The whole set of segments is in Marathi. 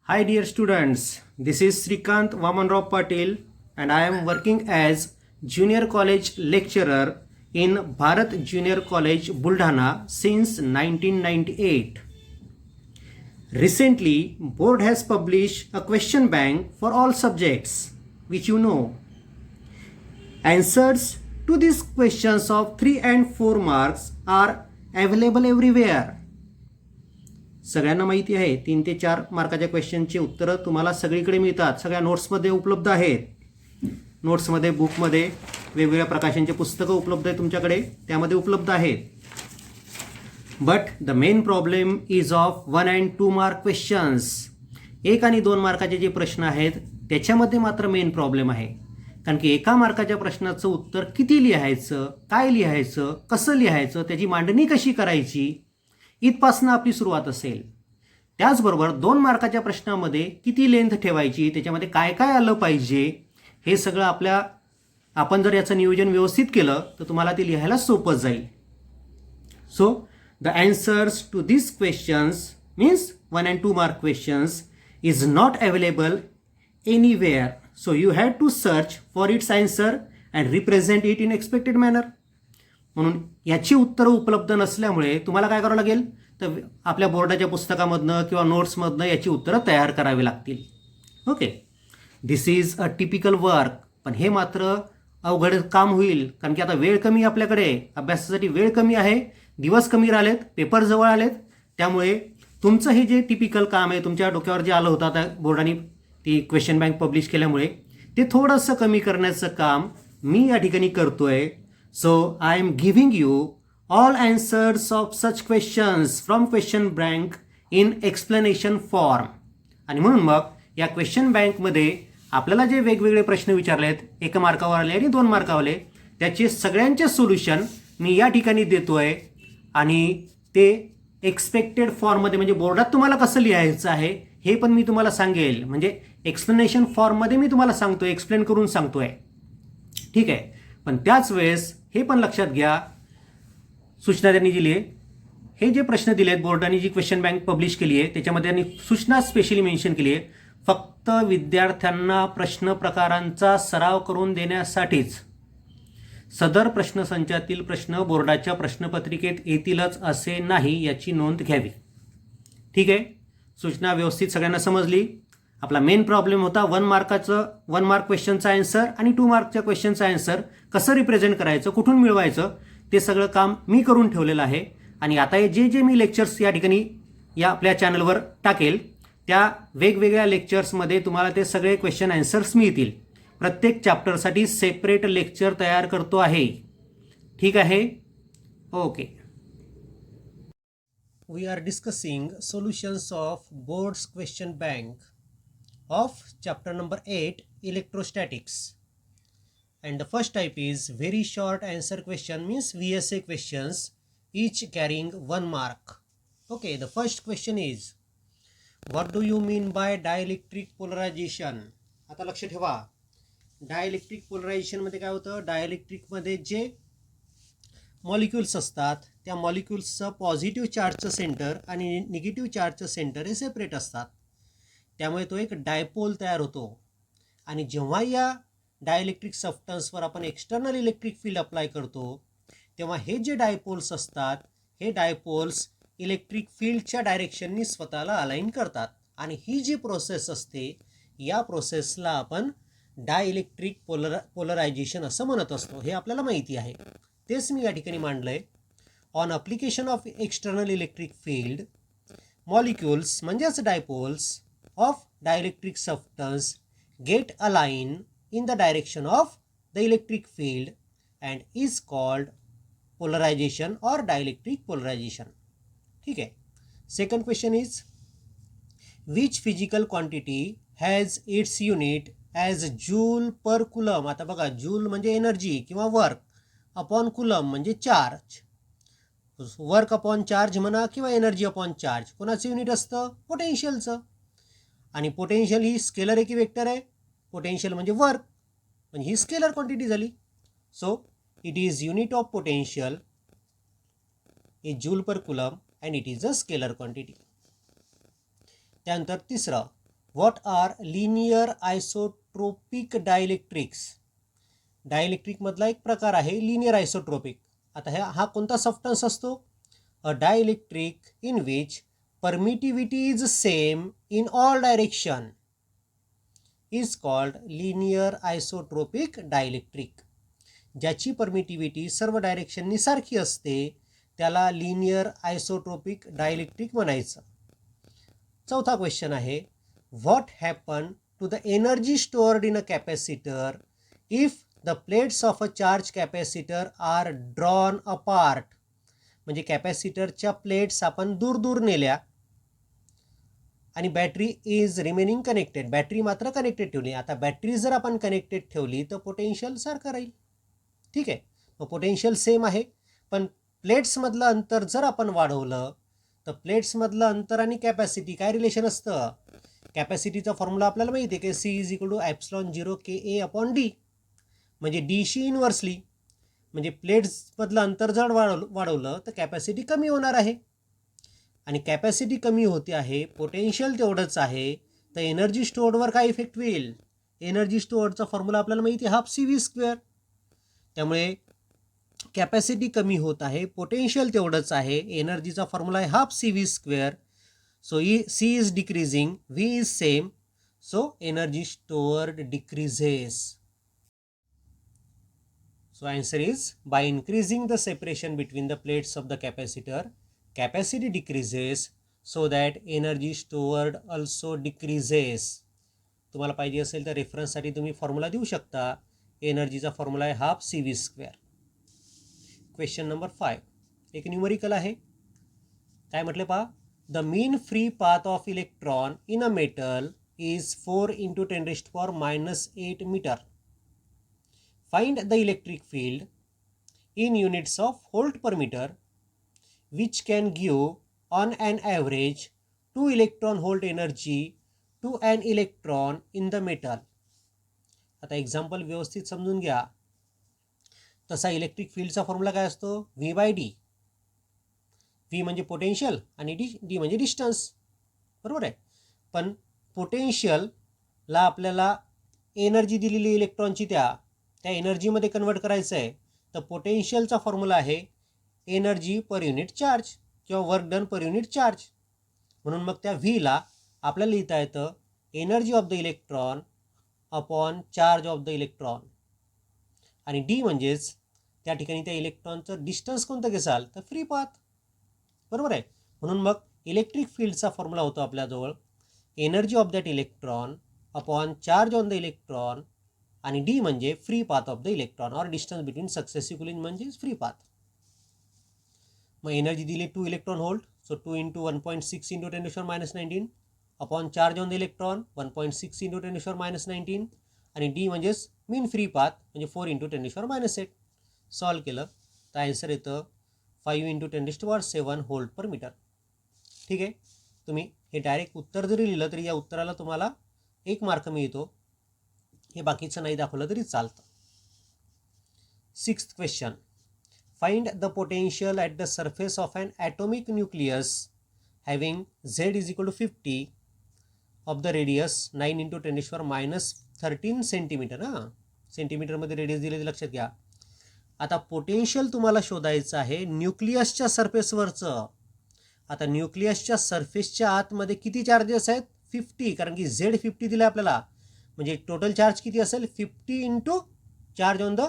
Hi dear students, this is Srikant Vamanrao Patil and I am working as Junior College lecturer in Bharat Junior College Buldhana since 1998. Recently, board has published a question bank for all subjects, which you know. Answers to these questions of 3 and 4 marks are available everywhere. सगळ्यांना माहिती आहे 3 ते 4 मार्काच्या क्वेश्चनची उत्तरं तुम्हाला सगळीकडे मिळतात. सगळ्या नोट्समध्ये उपलब्ध आहेत. नोट्समध्ये बुकमध्ये वेगवेगळ्या प्रकाशनचे पुस्तकं उपलब्ध आहेत तुमच्याकडे, त्यामध्ये उपलब्ध आहेत. But the main problem is of 1 and 2 mark questions. 1 आणि 2 मार्काचे जे प्रश्न आहेत त्याच्यामध्ये मात्र मेन प्रॉब्लेम आहे. कारण की 1 मार्काच्या प्रश्नाचं उत्तर किती लिहायचं, काय लिहायचं, कसं लिहायचं, त्याची मांडणी कशी करायची, इथपासनं आपली सुरुवात असेल. त्याचबरोबर 2 मार्काच्या प्रश्नामध्ये किती लेंथ ठेवायची, त्याच्यामध्ये काय काय आलं पाहिजे, हे सगळं आपण जर याचं नियोजन व्यवस्थित केलं तर तुम्हाला ते लिहायला सोपं जाईल. So the answers to this questions means 1 and 2 mark questions is not available anywhere. So you had to search for its answer and represent it in expected manner. म्हणून याची उत्तरं उपलब्ध नसल्यामुळे तुम्हाला काय करावं लागेल, तर आपल्या बोर्डाच्या पुस्तकामधनं किंवा नोट्समधनं याची उत्तरं तयार करावी लागतील. Okay, this is a typical work. पण हे मात्र अवघड काम होईल, कारण की आता वेळ कमी आपल्याकडे, अभ्यासासाठी वेळ कमी आहे, दिवस कमी राहिलेत, पेपर जवळ आलेत. त्यामुळे तुमचं हे जे टिपिकल काम आहे, तुमच्या डोक्यावर जे आलं होतं आता बोर्डाने ती क्वेश्चन बँक पब्लिश केल्यामुळे, ते थोडंसं कमी करण्याचं काम मी या ठिकाणी करतोय. So I am giving you all answers of such questions from question bank in explanation form. आणि म्हणून मग या क्वेश्चन बँकमध्ये आपल्याला जे वेगवेगळे प्रश्न विचारले आहेत, 1 मार्कावर आले आणि 2 मार्कावर आले, त्याचे सगळ्यांचे सोल्युशन मी या ठिकाणी देतोय. आणि ते एक्सपेक्टेड फॉर्ममध्ये म्हणजे बोर्डात तुम्हाला कसं लिहायचं आहे हे पण मी तुम्हाला सांगेल. म्हणजे एक्सप्लेनेशन फॉर्ममध्ये मी तुम्हाला सांगतोय, एक्सप्लेन करून सांगतोय. ठीक आहे, पण त्याच वेळेस हे पण लक्षात घ्या, सूचना त्यांनी दिली आहे, हे जे प्रश्न दिले आहेत बोर्डाने जी क्वेश्चन बँक पब्लिश केली आहे त्याच्यामध्ये त्यांनी सूचना स्पेशली मेन्शन केली आहे, फक्त विद्यार्थ्यांना प्रश्न प्रकारांचा सराव करून देण्यासाठीच. सदर प्रश्नसंचातील प्रश्न बोर्डाच्या प्रश्नपत्रिकेत येतीलच असे नाही, याची नोंद घ्यावी. ठीक आहे, सूचना व्यवस्थित सगळ्यांना समजली. आपला मेन प्रॉब्लेम होता 1 मार्क क्वेश्चनचा आन्सर आणि 2 मार्कच्या क्वेश्चनचा आन्सर कसं रिप्रेझेंट करायचं, कुठून मिळवायचं, ते सगळं काम मी करून ठेवलेलं आहे. आणि आता हे जे मी लेक्चर्स या ठिकाणी या आपल्या चॅनलवर टाकेल, त्या वेगवेगळ्या लेक्चर्समध्ये तुम्हाला ते सगळे क्वेश्चन आन्सर्स मिळतील. प्रत्येक चॅप्टरसाठी सेपरेट लेक्चर तयार करतो आहे. ठीक आहे, okay. We are discussing solutions of boards question bank of chapter number 8 electrostatics, and the first type is very short answer question, means VSA questions, each carrying 1 mark. Okay, the first question is, what do you mean by dielectric polarization? आता लक्ष ठेवा, डायइलेक्ट्रिक पोलरायझेशन मध्ये काय होतं, डायइलेक्ट्रिक मध्ये जे मॉलिक्युल्स असतात त्या मॉलिक्युल्सचं पॉझिटिव्ह चार्जचं सेंटर आणि निगेटिव्ह चार्जचं सेंटर हे सेपरेट असतात. त्यामुळे तो एक डायपोल तयार होतो. आणि जेव्हा या डायइलेक्ट्रिक सबस्टन्सवर आपण एक्सटर्नल इलेक्ट्रिक फील्ड अप्लाय करतो तेव्हा हे जे डायपोल्स असतात हे डायपोल्स इलेक्ट्रिक फील्डच्या डायरेक्शननी स्वतःला अलाइन करतात. आणि ही जी प्रोसेस असते या प्रोसेसला आपण डायइलेक्ट्रिक पोलरायझेशन असं म्हणत असतो. हे आपल्याला माहिती आहे, तेच मी या ठिकाणी मांडलंय. On application of external electric field, molecules म्हणजेच dipoles of dielectric substance get aligned in the direction of the electric field and is called polarization or dielectric polarization. ठीक है. Second question is, which physical quantity has its unit as joule per coulomb? आता बघा, जूल म्हणजे एनर्जी किंवा वर्क, अपॉन कुलम म्हणजे चार्ज. वर्क अपॉन चार्ज म्हणा किंवा एनर्जी अपॉन चार्ज, कोणाचं युनिट असतं, पोटेन्शियलचं. आणि पोटेन्शियल ही स्केलर आहे की वेक्टर आहे, पोटेन्शियल म्हणजे वर्क, म्हणजे ही स्केलर क्वांटिटी झाली. So it is unit of potential is joule per coulomb and it is a scalar quantity. त्यानंतर तिसरं, व्हॉट आर लिनियर आयसोट्रोपिक डायइलेक्ट्रिक्स. डायइलेक्ट्रिकमधला एक प्रकार आहे लिनियर आयसोट्रोपिक. आता हा कोणता सबस्टन्स असतो? A dielectric in which permittivity is same in all direction is called linear isotropic dielectric. ज्याची परमिटिव्हिटी सर्व डायरेक्शननी सारखी असते त्याला लिनियर आयसोट्रोपिक डायइलेक्ट्रिक म्हणायचं. चौथा क्वेश्चन आहे, what happen to the energy stored in a capacitor if the plates of a charge capacitor are drawn apart. म्हणजे कॅपॅसिटरच्या प्लेट्स आपण दूर दूर नेल्या आणि battery is remaining connected. Battery मात्र कनेक्टेड ठेवली. आता बॅटरी जर आपण कनेक्टेड ठेवली तर पोटेन्शियल सारखं राहील. ठीक आहे, मग पोटेन्शियल सेम आहे, पण प्लेट्समधलं अंतर जर आपण वाढवलं तर प्लेट्समधलं अंतर आणि कॅपॅसिटी काय रिलेशन असतं? कॅपॅसिटीचा फॉर्म्युला आपल्याला माहिती आहे की C is equal to epsilon 0 KA upon D. म्हणजे डीशी इनव्हर्सली, म्हणजे प्लेट्समधलं अंतर जर वाढवलं तर कॅपॅसिटी कमी होणार आहे. आणि कॅपॅसिटी कमी होते आहे, पोटेन्शियल तेवढंच आहे, तर एनर्जी स्टोअर्डवर काय इफेक्ट होईल? एनर्जी स्टोअर्डचा फॉर्म्युला आपल्याला माहिती आहे हाफ CV². त्यामुळे कॅपॅसिटी कमी होत आहे, पोटेन्शियल तेवढंच आहे, एनर्जीचा फॉर्म्युला आहे half CV². So C is decreasing, V is same, so energy stored decreases. So answer is, by increasing the separation between the plates of the capacitor, capacity decreases so that energy stored also decreases. तुम्हाला पाहिजे असेल तर रेफरन्ससाठी तुम्ही फॉर्म्युला देऊ शकता. एनर्जीचा फॉर्म्युला आहे हाफ CV². क्वेश्चन नंबर 5 एक न्यूमरिकल आहे. काय म्हटले पहा, the mean free path of electron in a metal is 4 × 10⁻⁸ metre. Find the electric field in units of volt per meter which can give on an average 2 electron volt energy to an electron in the metal. आता एक्झाम्पल व्यवस्थित समजून घ्या. तसा इलेक्ट्रिक फील्डचा फॉर्म्युला काय असतो? V/d. V म्हणजे पोटेन्शियल आणि डी म्हणजे डिस्टन्स. बरोबर आहे. पण पोटेन्शियलला आपल्याला एनर्जी दिलेली इलेक्ट्रॉनची त्या एनर्जीमध्ये कन्वर्ट करायचं आहे, तर पोटेन्शियलचा फॉर्म्युला आहे एनर्जी पर युनिट चार्ज किंवा work done per unit charge. म्हणून मग त्या व्हीला आपल्याला लिहिता येतं energy of the electron upon charge of the electron. आणि डी म्हणजेच त्या ठिकाणी त्या इलेक्ट्रॉनचं डिस्टन्स कोणतं घेसाल तर फ्री पाथ. बरोबर आहे. म्हणून मग इलेक्ट्रिक फील्डचा फॉर्म्युला होतो आपल्याजवळ energy of that electron upon charge on the electron, आणि डी म्हणजे free path of the electron or distance between successive cooling म्हणजे फ्री पाथ. मग एनर्जी दिली 2 electron volt, so 2 × 1.6 × 10⁻⁹ upon charge on the electron 1.6 × 10⁻⁹, आणि डी म्हणजेच मीन फ्री पाथ म्हणजे 4 × 10⁻⁸. सॉल्व केलं तर आन्सर येतं 5 × 10⁻⁷ व्होल्ट पर मीटर. ठीक आहे, तुम्ही हे डायरेक्ट उत्तर जरी लिहिलं तरी या उत्तराला तुम्हाला 1 मार्क मिळतो. हे बाकीचं नाही दाखवलं तरी चालतं. 6th question, find the potential at the surface of an atomic nucleus having Z is equal to 50 of the radius 9 × 10⁻13 centimetre. हां, सेंटीमीटरमध्ये रेडियस दिले लक्षात घ्या. आता पोटेन्शियल तुम्हाला शोधायचं आहे न्यूक्लियसच्या सरफेसवरचं. आता न्यूक्लियसच्या सरफेसच्या आतमध्ये किती चार्जेस आहेत? 50, कारण की Z50 दिलं आपल्याला. म्हणजे टोटल चार्ज किती असेल? 50 × चार्ज ऑन द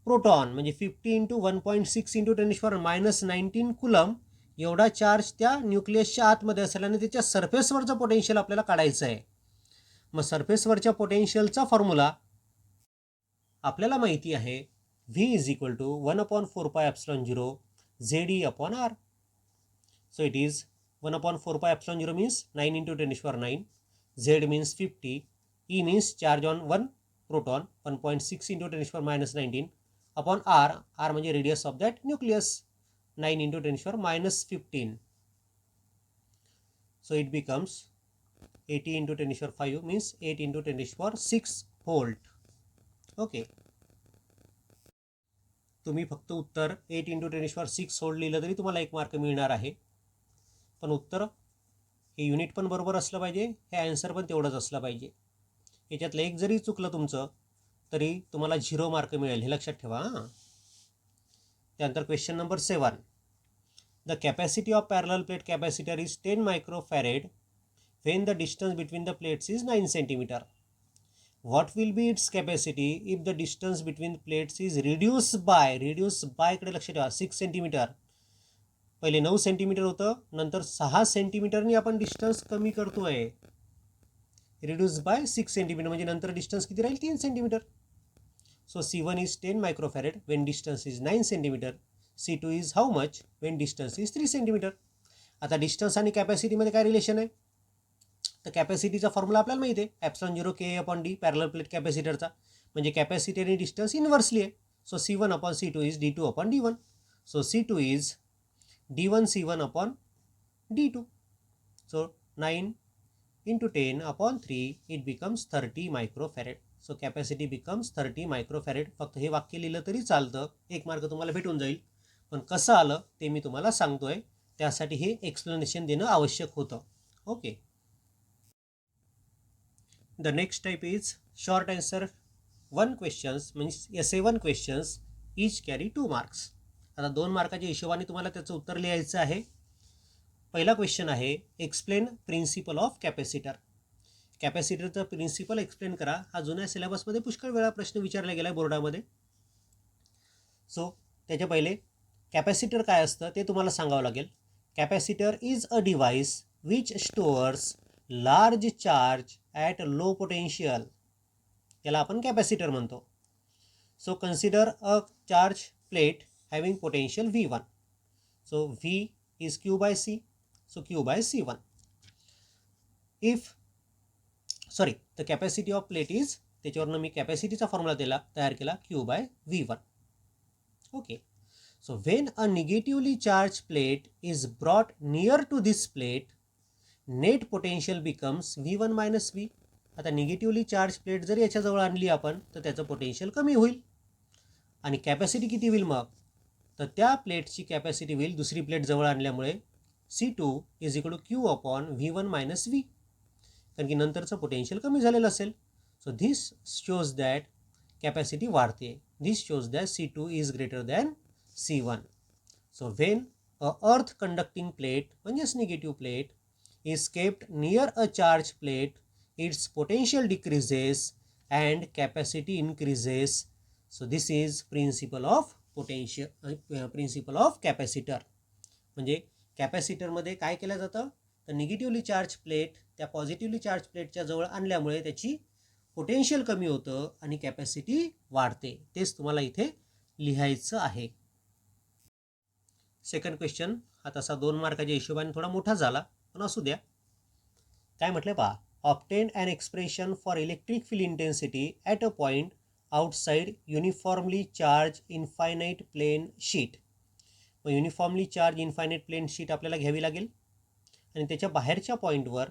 प्रोटॉन, म्हणजे 50 × 1.6 × 10⁻⁹ कुलम एवढा चार्ज त्या न्यूक्लियसच्या आतमध्ये असेल आणि त्याच्या सरफेसवरचं पोटेन्शियल आपल्याला काढायचं आहे. मग सरफेसवरच्या पोटेन्शियलचा फॉर्म्युला आपल्याला माहिती आहे V is equal to 1/4πε0 ZE upon R. So it is 1/4πε0 means 9 × 10⁻⁹, Z means 50, E means charge on one proton 1.6 × 10⁻⁹ upon R. R म्हणजे radius of that nucleus 9 × 10⁻⁻15. So it becomes 80 × 10⁵ means 8 × 10⁶ volt. Okay, तुम्ही फक्त उत्तर 8 × 10⁶ volt लिहिलं तरी तुम्हाला 1 मार्क मिळणार आहे. पण उत्तर हे युनिट पण बरोबर असलं पाहिजे, हे आन्सर पण तेवढंच असलं पाहिजे. याच्यातलं एक जरी चुकलं तुमचं तरी तुम्हाला 0 मार्क मिळेल, हे लक्षात ठेवा हां. त्यानंतर question number 7. The capacity of parallel plate capacitor is 10 microfarad when the distance between the plates is 9 centimeter. What will be its capacity if the distance between plates is reduced by कडे लक्ष ठेवा 6 सेंटीमीटर. पहिले 9 सेंटीमीटर होतं, नंतर 6 सेंटीमीटरनी आपण डिस्टन्स कमी करतोय. रिड्यूस बाय 6 सेंटीमीटर म्हणजे नंतर डिस्टन्स किती राहील 3 centimetre. So C1 is 10 microfarad Wien distance is 9 centimetre. C2 is how much Wien distance is 3 centimetre. आता डिस्टन्स आणि कॅपॅसिटीमध्ये काय रिलेशन आहे? तर कॅपॅसिटीचा फॉर्म्युला आपल्याला माहिती आहे, ॲप्सिलॉन 0 K/D पॅरलल प्लेट कॅपॅसिटरचा, म्हणजे कॅपॅसिटी आणि डिस्टन्स इन्व्हर्सली आहे. So C1/C2 is D2/D1. So C2 is D1C1/D2. So 9 into 10/3 it becomes 30 microfarad. So capacity becomes 30 microfarad. फक्त हे वाक्य लिहिलं तरी चालतं, 1 मार्क तुम्हाला भेटून जाईल. पण कसं आलं ते मी तुम्हाला सांगतोय, त्यासाठी हे एक्सप्लेनेशन देणं आवश्यक होतं. Okay. The next type is short answer 1 questions, means essay 1 questions each carry 2 marks. आता 2 मार्काच्या हिशोबाने तुम्हाला त्याचं उत्तर लिहायचं आहे. पहिला क्वेश्चन आहे एक्सप्लेन प्रिन्सिपल ऑफ कॅपॅसिटर. कॅपॅसिटरचा प्रिन्सिपल एक्सप्लेन करा. हा जुन्या सिलेबसमध्ये पुष्कळ वेळा प्रश्न विचारला गेला आहे बोर्डामध्ये. सो त्याच्या पहिले कॅपॅसिटर काय असतं ते तुम्हाला सांगावं लागेल. Capacitor is a device which stores large charge at low potential. याला आपण कॅपॅसिटर म्हणतो. So consider a charge plate having potential V1. So V is Q/C. So Q/C1. If the capacity of plate is, त्याच्यावरनं मी कॅपॅसिटीचा फॉर्म्युला तयार केला Q/V1. Okay. So when a negatively charge plate is brought near to this plate, net potential becomes V1 - V. आता निगेटिव्हली चार्ज प्लेट जर याच्याजवळ आणली आपण तर त्याचं पोटेन्शियल कमी होईल. आणि कॅपॅसिटी किती होईल मग? तर त्या प्लेटची कॅपॅसिटी होईल दुसरी प्लेट जवळ आणल्यामुळे C2 is equal to Q/V1 - V. कारण की नंतरचं पोटेन्शियल कमी झालेलं असेल. So this shows that capacity वाढते. This shows that C2 is greater than C1. So when a earth conducting plate म्हणजेच negative plate is kept near a charged plate, its potential decreases and capacity increases. So this is principle of capacitor. म्हणजे कॅपॅसिटरमध्ये काय केलं जातं तर निगेटिव्हली चार्ज प्लेट त्या पॉझिटिव्हली चार्ज प्लेटच्या जवळ आणल्यामुळे त्याची पोटेन्शियल कमी होतं आणि कॅपॅसिटी वाढते. तेच तुम्हाला इथे लिहायचं आहे. सेकंड क्वेश्चन हा तसा 2 मार्काच्या हिशोबाने थोडा मोठा झाला, पण असू द्या. काय म्हटलं पहा, obtain an expression for electric field intensity at a point outside uniformly charge infinite plane sheet. मग uniformly charge infinite plane sheet आपल्याला घ्यावी लागेल आणि त्याच्या बाहेरच्या पॉईंटवर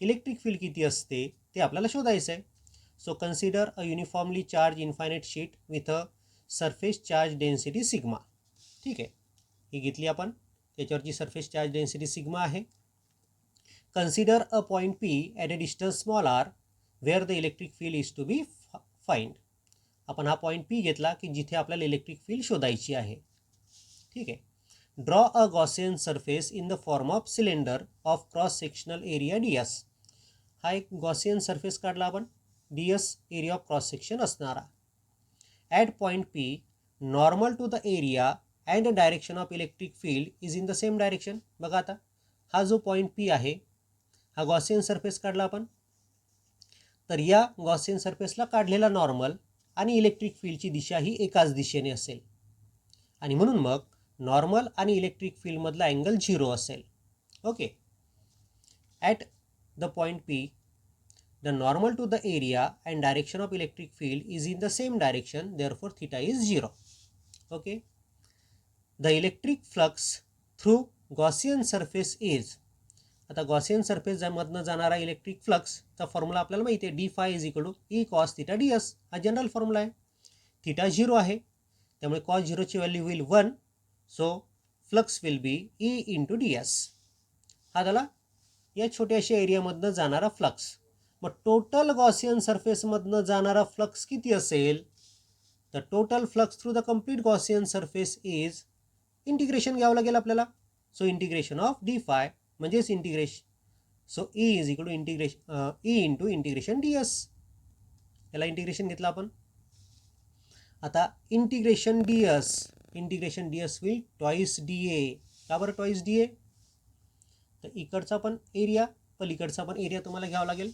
इलेक्ट्रिक फील्ड किती असते ते आपल्याला शोधायचं आहे. So consider a uniformly charge infinite sheet with a surface charge density sigma. ठीक आहे, ही घेतली आपण. त्याच्यावरची सरफेस चार्ज डेन्सिटी सिग्मा आहे. Consider a point P at a distance small r where the electric field is to be find. आपण हा पॉईंट P घेतला की जिथे आपल्याला इलेक्ट्रिक फील्ड शोधायची आहे. ठीक आहे. Draw a Gaussian surface in the form of cylinder of cross sectional area DS. हा एक गॉसियन सरफेस काढला आपण, DS area of cross section असणारा. At point P normal to the area and direction of electric field is in the same direction. बघा आता हा जो पॉईंट P आहे, हा गॉसियन सरफेस काढला आपण, तर या गॉसियन सरफेसला काढलेला नॉर्मल आणि इलेक्ट्रिक फील्डची दिशा ही एकाच दिशेने असेल आणि म्हणून मग नॉर्मल आणि इलेक्ट्रिक फील्डमधला अँगल 0 असेल. Okay. At the point P the normal to the area and direction of electric field is in the same direction, therefore theta is 0. Okay. The electric flux through Gaussian surface is. आता गॉसियन सरफेस मधनं जाणारा इलेक्ट्रिक फ्लक्सचा फॉर्म्युला आपल्याला माहिती आहे, d phi is equal to E cos θ ds. हा जनरल फॉर्म्युला आहे. थीटा 0 आहे त्यामुळे cos 0 ची व्हॅल्यू होईल 1. So flux will be E × ds. हा झाला या छोट्याशा एरियामधनं जाणारा फ्लक्स. मग टोटल गॉसियन सरफेसमधनं जाणारा फ्लक्स किती असेल? तर total flux through the complete Gaussian surface is, integration घ्यावं लागेल आपल्याला. So integration of d phi म्हणजेच integration, so E is equal to integration E into integration d S. याला इंटिग्रेशन घेतलं आपण. आता integration d S will twice d A. का बरं ट्वाईस डी ए? तर इकडचा पण एरिया पलीकडचा पण एरिया तुम्हाला घ्यावा लागेल.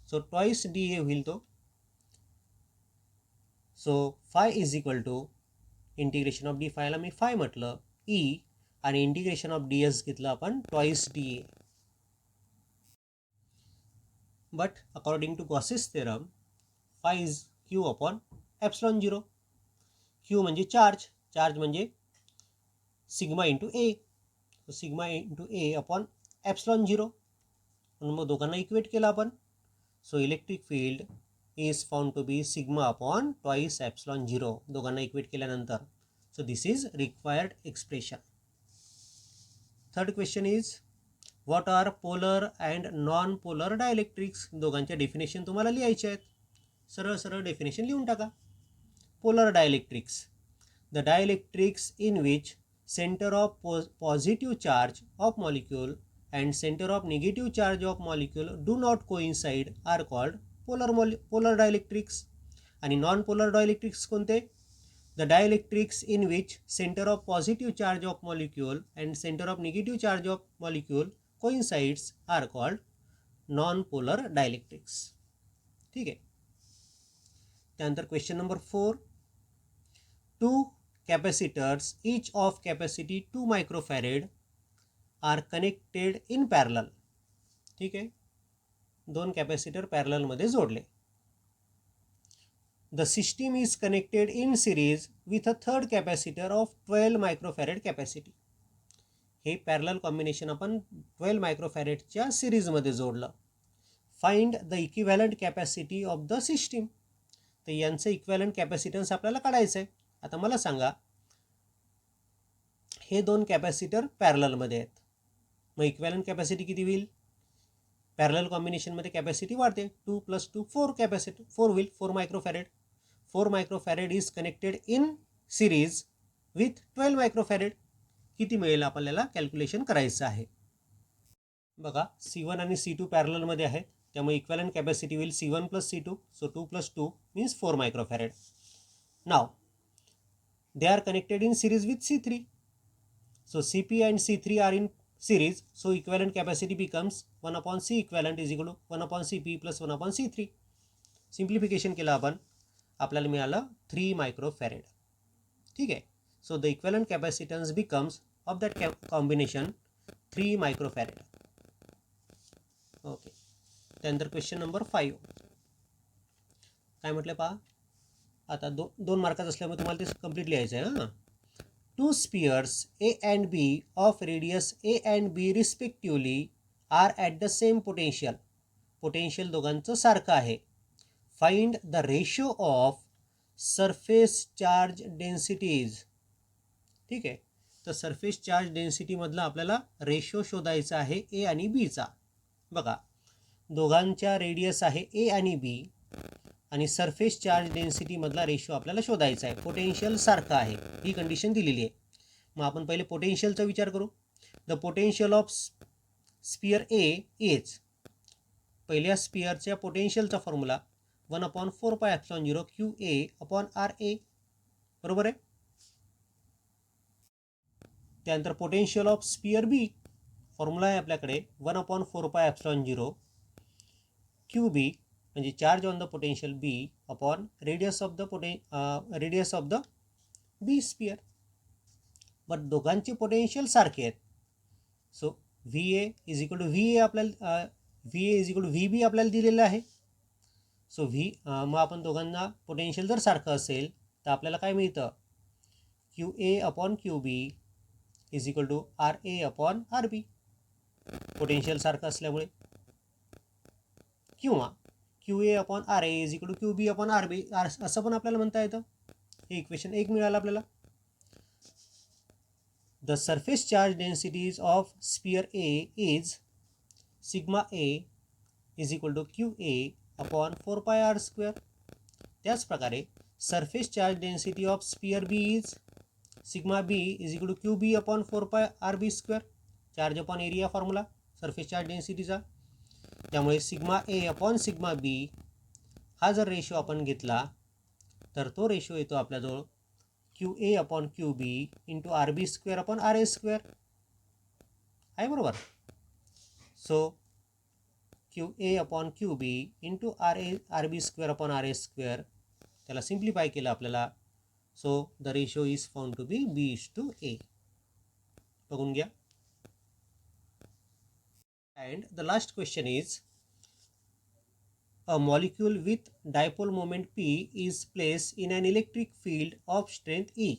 सो ट्वाईस डी ए होईल तो. So phi is equal to integration of d फायला मी फाय म्हटलं ई, आणि इंटिग्रेशन ऑफ डी एस घेतलं आपण twice d A. But according to Gauss's theorem phi is Q upon epsilon zero. Q म्हणजे चार्ज म्हणजे sigma into A. Sigma into A upon epsilon zero. म्हणून मग दोघांना इक्वेट केलं आपण. So electric field is found to be sigma upon twice epsilon zero. दोघांना इक्वेट केल्यानंतर. So this is required expression. Third question is what are polar and non polar dielectrics. दोघांच्या डेफिनेशन तुम्हाला लिहायचे आहेत. सरळ सरळ डेफिनेशन लिहून टाका. Polar dielectrics, the dielectrics in which center of positive charge of molecule and center of negative charge of molecule do not coincide are called polar dielectrics. आणि नॉन पोलर डायलेक्ट्रिक्स कोणते? The dielectrics in which centre of positive charge of molecule and centre of negative charge of molecule coincides are called non polar dielectrics. ठीक आहे. त्यानंतर question number 4. Two capacitors each of capacity 2 microfarad are connected in parallel. ठीक आहे. दोन कॅपॅसिटर पॅरलल मध्ये जोडले. The system is connected in series with a third capacitor of 12 microfarad capacity. हे पॅरलल कॉम्बिनेशन आपण 12 मायक्रोफॅरेडच्या सिरीजमध्ये जोडलं. Find the equivalent capacity of the system. तर यांचं इक्विव्हॅलंट कॅपॅसिटन्स आपल्याला काढायचं आहे. आता मला सांगा, हे दोन कॅपॅसिटर पॅरललमध्ये आहेत. मग इक्विव्हॅलंट कॅपॅसिटी किती होईल? पॅरलल कॉम्बिनेशनमध्ये कॅपॅसिटी वाढते. 2 + 2 4 कॅपॅसिटी 4 होईल. 4 microfarad. 4 microfarad is connected in series with 12 microfarad. किती मिळेल आपल्याला कॅल्क्युलेशन करायचं आहे. बघा, C1 आणि C2 पॅरललमध्ये आहेत, त्यामुळे इक्विव्हॅलंट कॅपॅसिटी होईल C1 + C2. So 2 + 2 means 4 microfarad. Now they are connected in series with C3. So CP and C3 are in series. So equivalent capacity becomes 1/C equivalent is equal to 1/CP plus 1/C3. Simplification केलं आपण, आपल्याला मिळालं 3 मायक्रोफॅरेड. ठीक आहे. So the equivalent capacitance becomes of that combination 3 microfarad. Okay. त्यानंतर क्वेश्चन नंबर 5. काय म्हटलं पहा. आता दोन मार्काचं असल्यामुळे तुम्हाला ते कंप्लीट लिहायचं आहे. हां. 2 Spears A and B of radius A and B respectively are at the same potential. Potential दोघांचं सारखं आहे. Find the ratio of surface charge densities. ठीक आहे. तर सरफेस चार्ज डेन्सिटीमधला आपल्याला रेशो शोधायचा आहे ए आणि बीचा. बघा, दोघांच्या रेडियस आहे ए आणि बी, आणि सरफेस चार्ज डेन्सिटीमधला रेशो आपल्याला शोधायचा आहे. पोटेन्शियल सारखं आहे, ही कंडिशन दिलेली आहे. मग आपण पहिले पोटेन्शियलचा विचार करू. The potential of sphere A is, पहिल्या स्पियरच्या पोटेन्शियलचा फॉर्म्युला 1/4πε0 QA/RA. बरोबर आहे. त्यानंतर potential of sphere B, formula आहे आपल्याकडे 1/4πε0 QB, म्हणजे charge on the potential B upon radius of the B sphere. But दोघांचे पोटेन्शियल सारखे आहेत. So VA is equal to VA आपल्याला VA is equal to VB आपल्याला दिलेलं आहे. सो मग आपण दोघांना पोटेन्शियल जर सारखं असेल तर आपल्याला काय मिळतं? QA/QB is equal to RA/RB. Potential सारखं असल्यामुळे. किंवा QA/RA is equal to QB/RB असं पण आपल्याला म्हणता येतं. हे इक्वेशन 1 मिळालं आपल्याला. The surface charge densities of sphere A is sigma A is equal to Q A upon 4 pi R square. त्याचप्रकारे surface charge density of sphere B is sigma B is equal to Q B upon 4 pi R B square. Charge upon area formula surface charge डेन्सिटीचा. त्यामुळे sigma A upon sigma B हा जर रेशो आपण घेतला तर तो रेशो येतो आपल्याजवळ Q A upon Q B into R B square upon R A square आहे, बरोबर. So Q A upon Q B into R B square upon R A square त्याला सिम्प्लिफाय केलं आपल्याला. So the ratio is found to be B is to A. बघून घ्या. And the last question is a molecule with dipole moment P is placed in an electric field of strength E.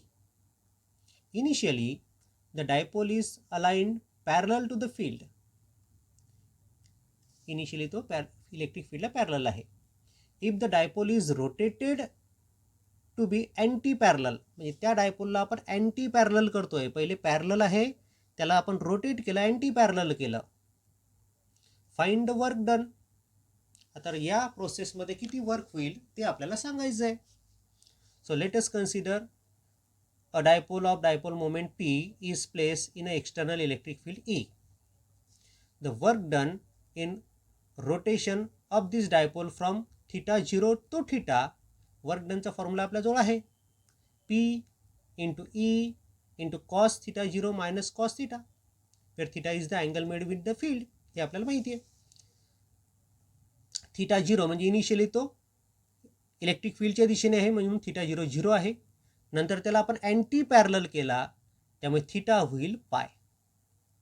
Initially, the dipole is aligned parallel to the field. Initially तो electric field ला parallel आहे. If the dipole is rotated to be anti-parallel, म्हणजे त्या डायपोलला आपण अँटी पॅरलल करतोय. पहिले पॅरलल आहे त्याला आपण रोटेट केलं, अँटी पॅरलल केलं. Find the work done. आता या प्रोसेसमध्ये किती वर्क होईल ते आपल्याला सांगायचं आहे. So let us consider a dipole of dipole moment P is placed in an external electric field E. The work done in rotation of this dipole from theta 0 to theta, work डनचा फॉर्म्युला आपल्याजवळ आहे P into E into cos theta 0 minus cos theta, where theta is the angle made with the field, हे आपल्याला माहिती आहे. थिटा 0 म्हणजे इनिशियली तो इलेक्ट्रिक फील्डच्या दिशेने आहे म्हणून थिटा 0 0 आहे. नंतर त्याला आपण अँटी पॅरलल केला त्यामुळे थिटा होईल पाय.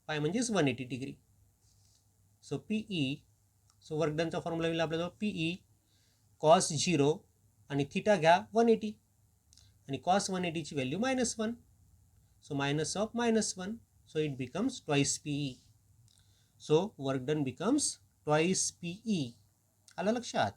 पाय म्हणजेच 180 degree. So PE, so work डनचा फॉर्म्युला होईल आपल्याजवळ PE कॉस 0 आणि थिटा घ्या 180 आणि कॉस 180 ची value -1. So minus of -1, so it becomes twice PE. So work done becomes twice PE. आलं लक्षात.